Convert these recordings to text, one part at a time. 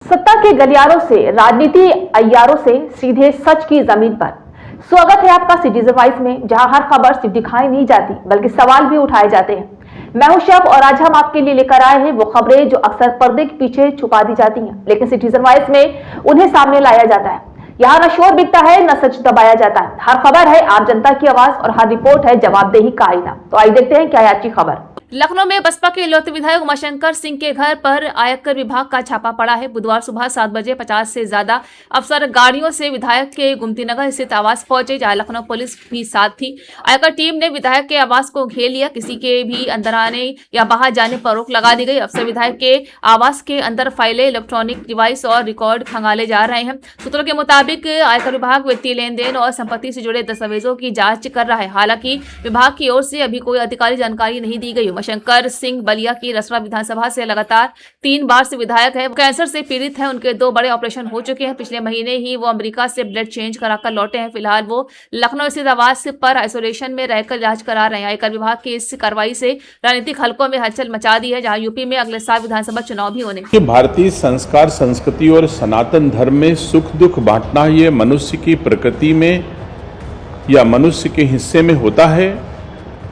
सत्ता के गलियारों से, राजनीति अय्यारों से सीधे सच की जमीन पर। स्वागत है आपका सिटीजन वॉइस में, जहां हर खबर सिर्फ दिखाई नहीं जाती बल्कि सवाल भी उठाए जाते हैं। मैं हूं शब और आज हम आपके लिए लेकर आए हैं वो खबरें जो अक्सर पर्दे के पीछे छुपा दी जाती हैं, लेकिन सिटीजन वॉइस में उन्हें सामने लाया जाता है। यहाँ न शोर बिकता है, न सच दबाया जाता है। हर खबर है आम जनता की आवाज और हर रिपोर्ट है जवाबदेही का आईना। तो आइए देखते हैं क्या है आज की खबर। लखनऊ में बसपा के इकलौते विधायक उमाशंकर सिंह के घर पर आयकर विभाग का छापा पड़ा है। बुधवार सुबह 7 बजे 50 से ज्यादा अफसर गाड़ियों से विधायक के गुमतीनगर स्थित आवास पहुंचे, जहां लखनऊ पुलिस भी साथ थी। आयकर टीम ने विधायक के आवास को घेर लिया। किसी के भी अंदर आने या बाहर जाने पर रोक लगा दी गई। अफसर विधायक के आवास के अंदर फाइलें, इलेक्ट्रॉनिक डिवाइस और रिकॉर्ड खंगाले जा रहे हैं। सूत्रों के मुताबिक आयकर विभाग वित्तीय लेन देन और संपत्ति से जुड़े दस्तावेजों की जांच कर रहा है। हालांकि विभाग की ओर से अभी कोई अधिकारिक जानकारी नहीं दी गई। उमाशंकर सिंह बलिया की रसड़ा विधानसभा से लगातार 3 बार से विधायक है। कैंसर से पीड़ित हैं। उनके 2 बड़े ऑपरेशन हो चुके हैं। पिछले महीने ही वो अमेरिका से ब्लड चेंज कराकर लौटे हैं। फिलहाल वो लखनऊ स्थित आवास पर आइसोलेशन में रहकर इलाज करा रहे हैं। आयकर विभाग की इस कार्रवाई से राजनीतिक हलकों में हलचल मचा दी है, जहां यूपी में अगले साल विधानसभा चुनाव भी होने। भारतीय संस्कार, संस्कृति और सनातन धर्म में सुख दुख बांटना ये मनुष्य की प्रकृति में या मनुष्य के हिस्से में होता है।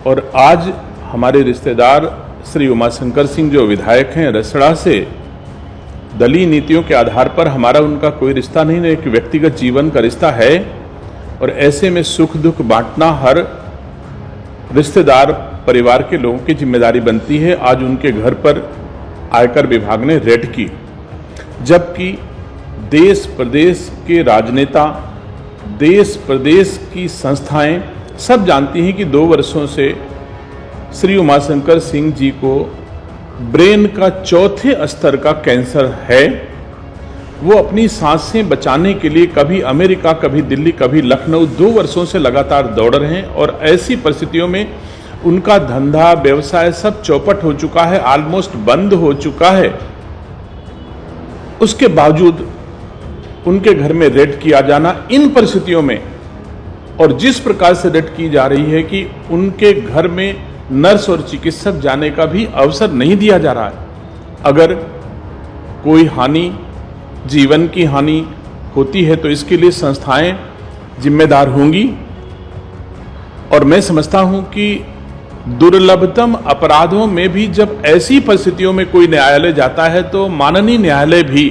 और आज हमारे रिश्तेदार श्री उमाशंकर सिंह जो विधायक हैं रसड़ा से, दलीय नीतियों के आधार पर हमारा उनका कोई रिश्ता नहीं है, एक व्यक्तिगत जीवन का रिश्ता है। और ऐसे में सुख दुख बांटना हर रिश्तेदार परिवार के लोगों की जिम्मेदारी बनती है। आज उनके घर पर आयकर विभाग ने रेड की, जबकि देश प्रदेश के राजनेता, देश प्रदेश की संस्थाएं सब जानती हैं कि 2 वर्षों से श्री उमाशंकर सिंह जी को ब्रेन का 4थे स्तर का कैंसर है। वो अपनी सांसें बचाने के लिए कभी अमेरिका, कभी दिल्ली, कभी लखनऊ 2 वर्षों से लगातार दौड़ रहे हैं। और ऐसी परिस्थितियों में उनका धंधा व्यवसाय सब चौपट हो चुका है, ऑलमोस्ट बंद हो चुका है। उसके बावजूद उनके घर में रेड किया जाना इन परिस्थितियों में, और जिस प्रकार से रेड की जा रही है कि उनके घर में नर्स और चिकित्सक जाने का भी अवसर नहीं दिया जा रहा है। अगर कोई हानि, जीवन की हानि होती है तो इसके लिए संस्थाएं जिम्मेदार होंगी। और मैं समझता हूं कि दुर्लभतम अपराधों में भी जब ऐसी परिस्थितियों में कोई न्यायालय जाता है तो माननीय न्यायालय भी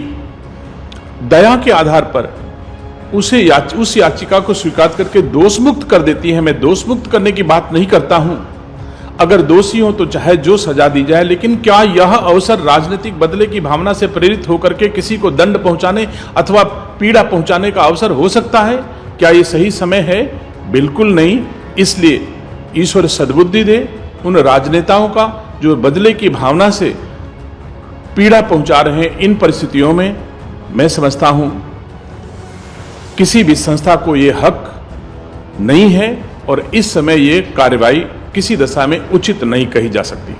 दया के आधार पर उस याचिका को स्वीकार करके दोष मुक्त कर देती है। मैं दोष मुक्त करने की बात नहीं करता हूं, अगर दोषी हो तो चाहे जो सजा दी जाए, लेकिन क्या यह अवसर राजनीतिक बदले की भावना से प्रेरित होकर के किसी को दंड पहुंचाने अथवा पीड़ा पहुंचाने का अवसर हो सकता है? क्या यह सही समय है? बिल्कुल नहीं। इसलिए ईश्वर सद्बुद्धि दे उन राजनेताओं का जो बदले की भावना से पीड़ा पहुंचा रहे हैं। इन परिस्थितियों में मैं समझता हूं किसी भी संस्था को यह हक नहीं है और इस समय यह कार्रवाई किसी दशा में उचित नहीं कही जा सकती।